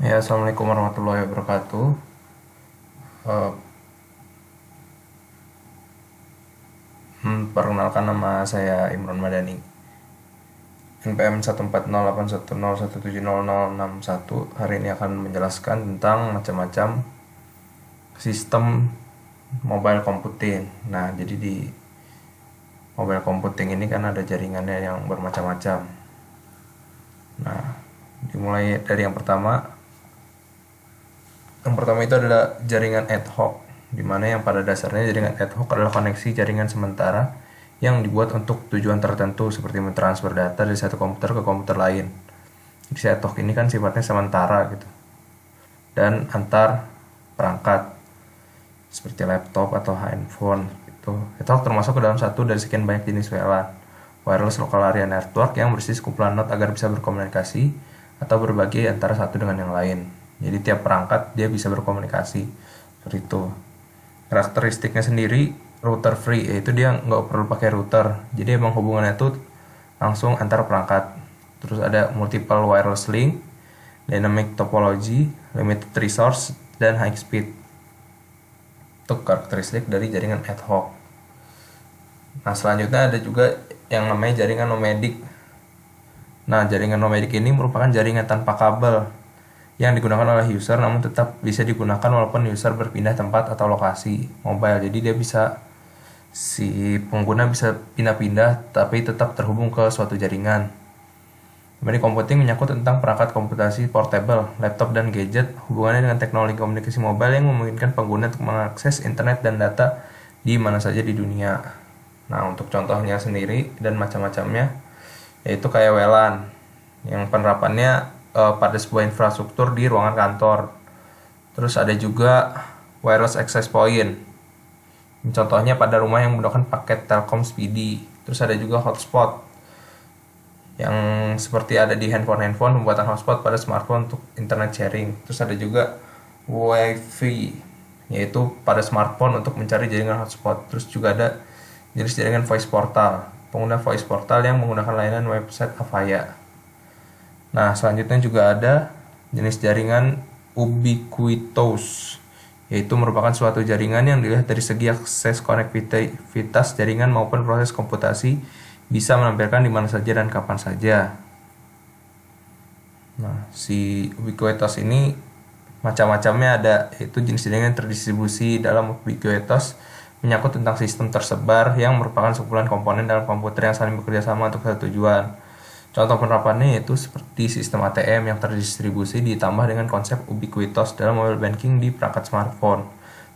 Ya, Assalamualaikum warahmatullahi wabarakatuh. Eh, Perkenalkan, nama saya Imron Madani. NPM 140810170061 hari ini akan menjelaskan tentang macam-macam sistem mobile computing. Nah, jadi di mobile computing ini kan ada jaringannya yang bermacam-macam. Nah, dimulai dari yang pertama. Yang pertama itu adalah jaringan ad hoc, di mana yang pada dasarnya jaringan ad hoc adalah koneksi jaringan sementara yang dibuat untuk tujuan tertentu seperti mentransfer data dari satu komputer ke komputer lain. Jadi ad hoc ini kan sifatnya sementara gitu, dan antar perangkat seperti laptop atau handphone gitu. Ad hoc termasuk ke dalam satu dari sekian banyak jenis WLAN, wireless local area network, yang berisi sekumpulan node agar bisa berkomunikasi atau berbagi antara satu dengan yang lain. Jadi tiap perangkat dia bisa berkomunikasi seperti itu. Karakteristiknya sendiri router free, yaitu dia nggak perlu pakai router, jadi emang hubungannya tuh langsung antar perangkat. Terus ada multiple wireless link, dynamic topology, limited resource, dan high speed. Itu karakteristik dari jaringan ad hoc. Nah, selanjutnya ada juga yang namanya jaringan nomadic. Nah, jaringan nomadic ini merupakan jaringan tanpa kabel yang digunakan oleh user, namun tetap bisa digunakan walaupun user berpindah tempat atau lokasi mobile. Jadi dia bisa, si pengguna bisa pindah-pindah tapi tetap terhubung ke suatu jaringan. Mobile computing menyangkut tentang perangkat komputasi portable, laptop, dan gadget. Hubungannya dengan teknologi komunikasi mobile yang memungkinkan pengguna untuk mengakses internet dan data di mana saja di dunia. Nah, untuk contohnya sendiri dan macam-macamnya, yaitu kayak WLAN yang penerapannya pada sebuah infrastruktur di ruangan kantor. Terus ada juga wireless access point, contohnya pada rumah yang menggunakan paket Telkom Speedy. Terus ada juga hotspot, yang seperti ada di handphone pembuatan hotspot pada smartphone untuk internet sharing. Terus ada juga WiFi, yaitu pada smartphone untuk mencari jaringan hotspot. Terus juga ada jenis jaringan voice portal, pengguna voice portal yang menggunakan layanan website Avaya. Nah, selanjutnya juga ada jenis jaringan ubiquitous, yaitu merupakan suatu jaringan yang dilihat dari segi akses konektivitas jaringan maupun proses komputasi, bisa menampilkan di mana saja dan kapan saja. Nah, si ubiquitous ini macam-macamnya ada, yaitu jenis jaringan terdistribusi. Dalam ubiquitous menyangkut tentang sistem tersebar yang merupakan sekumpulan komponen dalam komputer yang saling bekerja sama untuk satu tujuan. Contoh penerapannya yaitu seperti sistem ATM yang terdistribusi ditambah dengan konsep ubiquitous dalam mobile banking di perangkat smartphone.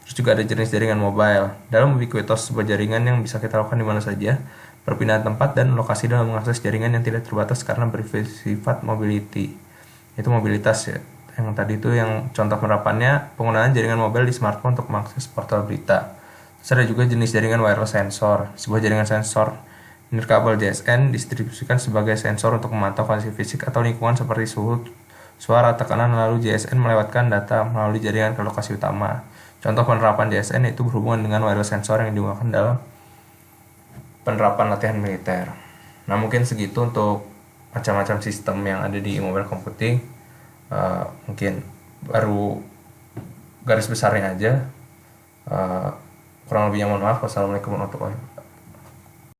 Terus juga ada jenis jaringan mobile. Dalam ubiquitous, sebuah jaringan yang bisa kita lakukan di mana saja, perpindahan tempat dan lokasi dalam mengakses jaringan yang tidak terbatas karena bersifat mobility. Itu mobilitas ya. Yang tadi itu yang contoh penerapannya, penggunaan jaringan mobile di smartphone untuk mengakses portal berita. Terus ada juga jenis jaringan wireless sensor. Sebuah jaringan sensor nirkabel JSN distribusikan sebagai sensor untuk memantau kondisi fisik atau lingkungan seperti suhu, suara, tekanan, lalu JSN melewatkan data melalui jaringan ke lokasi utama. Contoh penerapan JSN itu berhubungan dengan wireless sensor yang digunakan dalam penerapan latihan militer. Nah, mungkin segitu untuk macam-macam sistem yang ada di mobile computing. Mungkin baru garis besarnya aja. Kurang lebihnya mohon maaf. Wassalamualaikum warahmatullahi wabarakatuh.